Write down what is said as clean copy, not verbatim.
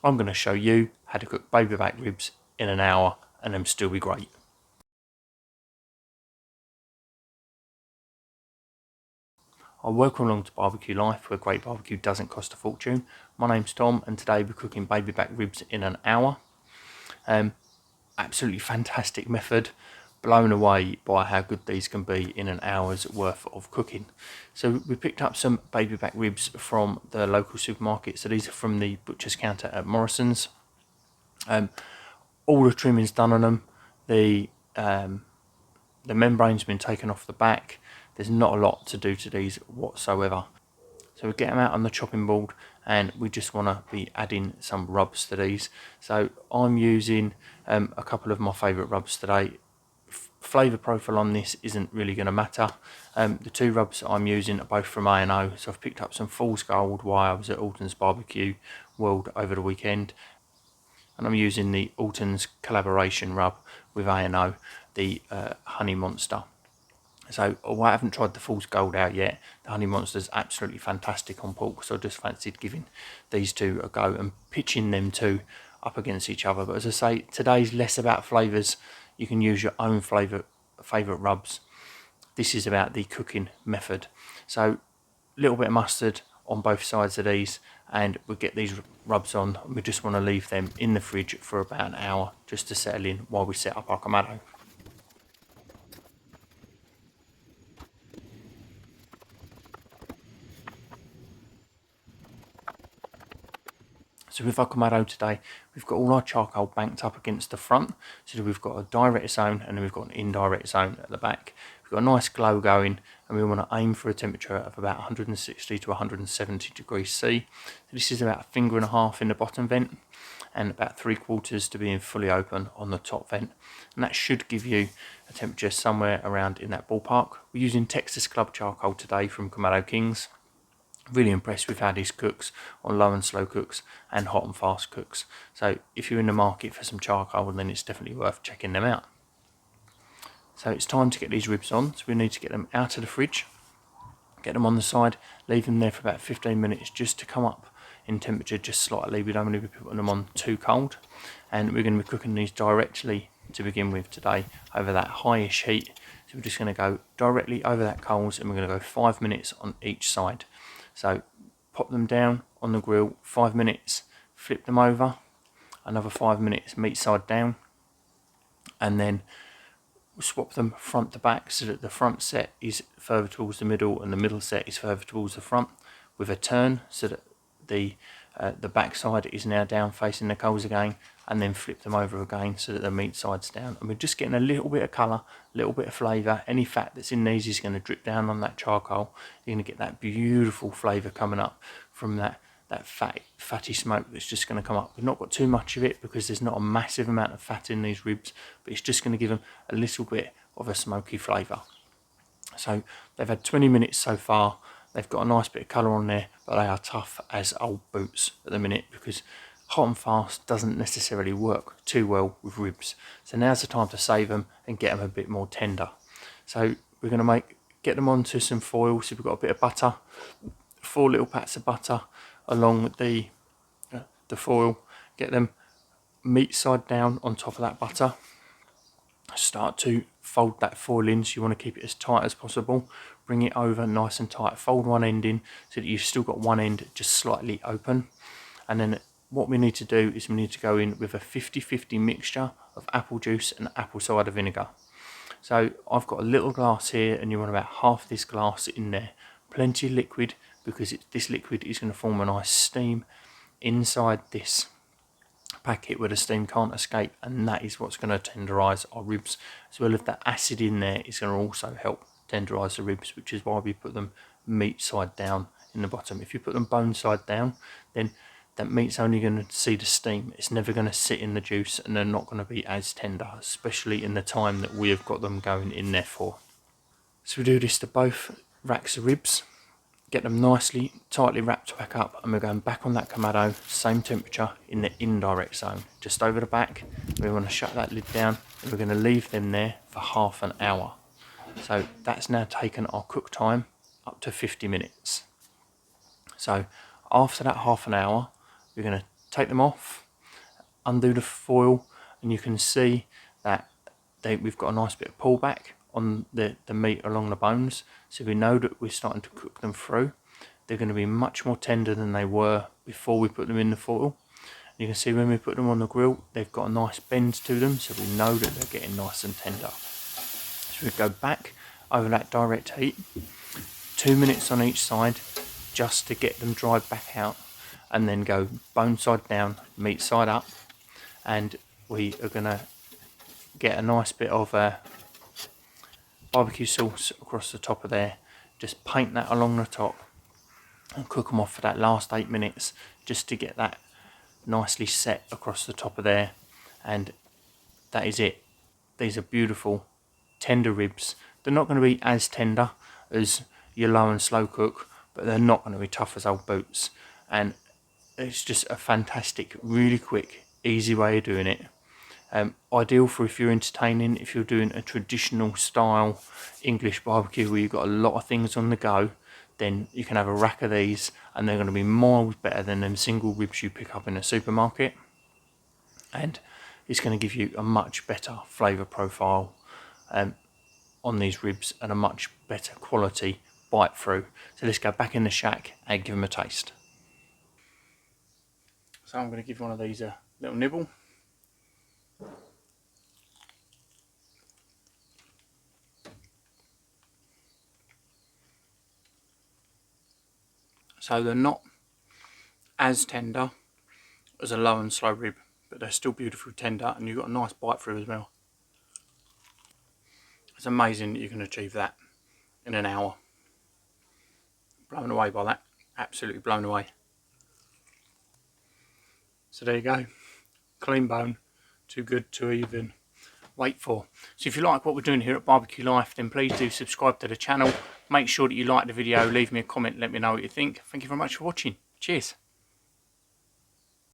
I'm going to show you how to cook babyback ribs in an hour and them still be great. Welcome along to Barbecue Life, where great barbecue doesn't cost a fortune. My name's Tom, and today we're cooking babyback ribs in an hour. Absolutely fantastic method. Blown away by how good these can be in an hour's worth of cooking. So we picked up some babyback ribs from the local supermarket. So these are from the butcher's counter at Morrison's. All the trimming's done on them. The membrane's been taken off the back. There's not a lot to do to these whatsoever. So we get them out on the chopping board, and we just want to be adding some rubs to these. So I'm using a couple of my favourite rubs today. Flavour profile on this isn't really going to matter. The two rubs I'm using are both from A&O. So I've picked up some Fool's Gold while I was at Alton's Barbecue World over the weekend. And I'm using the Alton's collaboration rub with A&O, the Honey Monster. So I haven't tried the Fool's Gold out yet. The Honey Monster is absolutely fantastic on pork, so I just fancied giving these two a go and pitching them two up against each other. But as I say, today's less about flavours. You can use your own favourite rubs. This is about the cooking method. So a little bit of mustard on both sides of these, and we'll get these rubs on. We just want to leave them in the fridge for about an hour just to settle in while we set up our Kamado. So with our Kamado today, we've got all our charcoal banked up against the front. So we've got a direct zone and then we've got an indirect zone at the back. We've got a nice glow going, and we want to aim for a temperature of about 160 to 170 degrees C. So this is about 1.5 fingers in the bottom vent and about 3/4 to being fully open on the top vent. And that should give you a temperature somewhere around in that ballpark. We're using Texas Club charcoal today from Kamado Kings. Really impressed with how this cooks on low and slow cooks and hot and fast cooks. So if you're in the market for some charcoal, then it's definitely worth checking them out. So it's time to get these ribs on. So we need to get them out of the fridge, get them on the side, leave them there for about 15 minutes just to come up in temperature just slightly. We don't want to be putting them on too cold. And we're going to be cooking these directly to begin with today over that highish heat. So we're just going to go directly over that coals, and we're going to go 5 minutes on each side. So pop them down on the grill, 5 minutes, flip them over, another 5 minutes, meat side down, and then we'll swap them front to back so that the front set is further towards the middle and the middle set is further towards the front, with a turn so that the back side is now down facing the coals again, and then flip them over again so that the meat side's down. And we're just getting a little bit of colour, a little bit of flavour. Any fat that's in these is going to drip down on that charcoal. You're going to get that beautiful flavour coming up from that fatty smoke that's just going to come up. We've not got too much of it because there's not a massive amount of fat in these ribs, but it's just going to give them a little bit of a smoky flavour. So they've had 20 minutes so far. They've got a nice bit of colour on there, but they are tough as old boots at the minute because hot and fast doesn't necessarily work too well with ribs. So now's the time to save them and get them a bit more tender. So we're going to get them onto some foil. So we've got a bit of butter, 4 little pats of butter along the foil. Get them meat side down on top of that butter. Start to fold that foil in, so you want to keep it as tight as possible. Bring it over nice and tight. Fold one end in so that you've still got one end just slightly open. And then what we need to do is we need to go in with a 50-50 mixture of apple juice and apple cider vinegar. So I've got a little glass here, and you want about half this glass in there. Plenty of liquid, because this liquid is going to form a nice steam inside this packet where the steam can't escape, and that is what's going to tenderize our ribs, as well as that acid in there is going to also help tenderize the ribs, which is why we put them meat side down in the bottom. If you put them bone side down, then that meat's only going to see the steam. It's never going to sit in the juice, and they're not going to be as tender, especially in the time that we have got them going in there for. So we do this to both racks of ribs. Get them nicely, tightly wrapped back up, and we're going back on that Kamado, same temperature in the indirect zone, just over the back. We want to shut that lid down, and we're going to leave them there for half an hour. So that's now taken our cook time up to 50 minutes. So after that half an hour, we're going to take them off, undo the foil, and you can see that we've got a nice bit of pullback on the meat along the bones, so we know that we're starting to cook them through. They're going to be much more tender than they were before we put them in the foil. You can see when we put them on the grill, they've got a nice bend to them, so we know that they're getting nice and tender. So we go back over that direct heat, 2 minutes on each side, just to get them dried back out, and then go bone side down, meat side up, and we are going to get a nice bit of barbecue sauce across the top of there. Just paint that along the top and cook them off for that last 8 minutes, just to get that nicely set across the top of there. And that is it. These are beautiful tender ribs. They're not going to be as tender as your low and slow cook, but they're not going to be tough as old boots. And it's just a fantastic, really quick, easy way of doing it. Ideal for if you're entertaining, if you're doing a traditional style English barbecue where you've got a lot of things on the go, then you can have a rack of these, and they're going to be miles better than them single ribs you pick up in a supermarket. And it's going to give you a much better flavour profile on these ribs, and a much better quality bite through. So let's go back in the shack and give them a taste. So I'm going to give one of these a little nibble. So they're not as tender as a low and slow rib, but they're still beautifully tender, and you've got a nice bite through as well. It's amazing that you can achieve that in an hour. Blown away by that, absolutely blown away. So there you go, clean bone, too good to even wait for. So if you like what we're doing here at Barbecue Life, then please do subscribe to the channel. Make sure that you like the video, leave me a comment, let me know what you think. Thank you very much for watching. Cheers.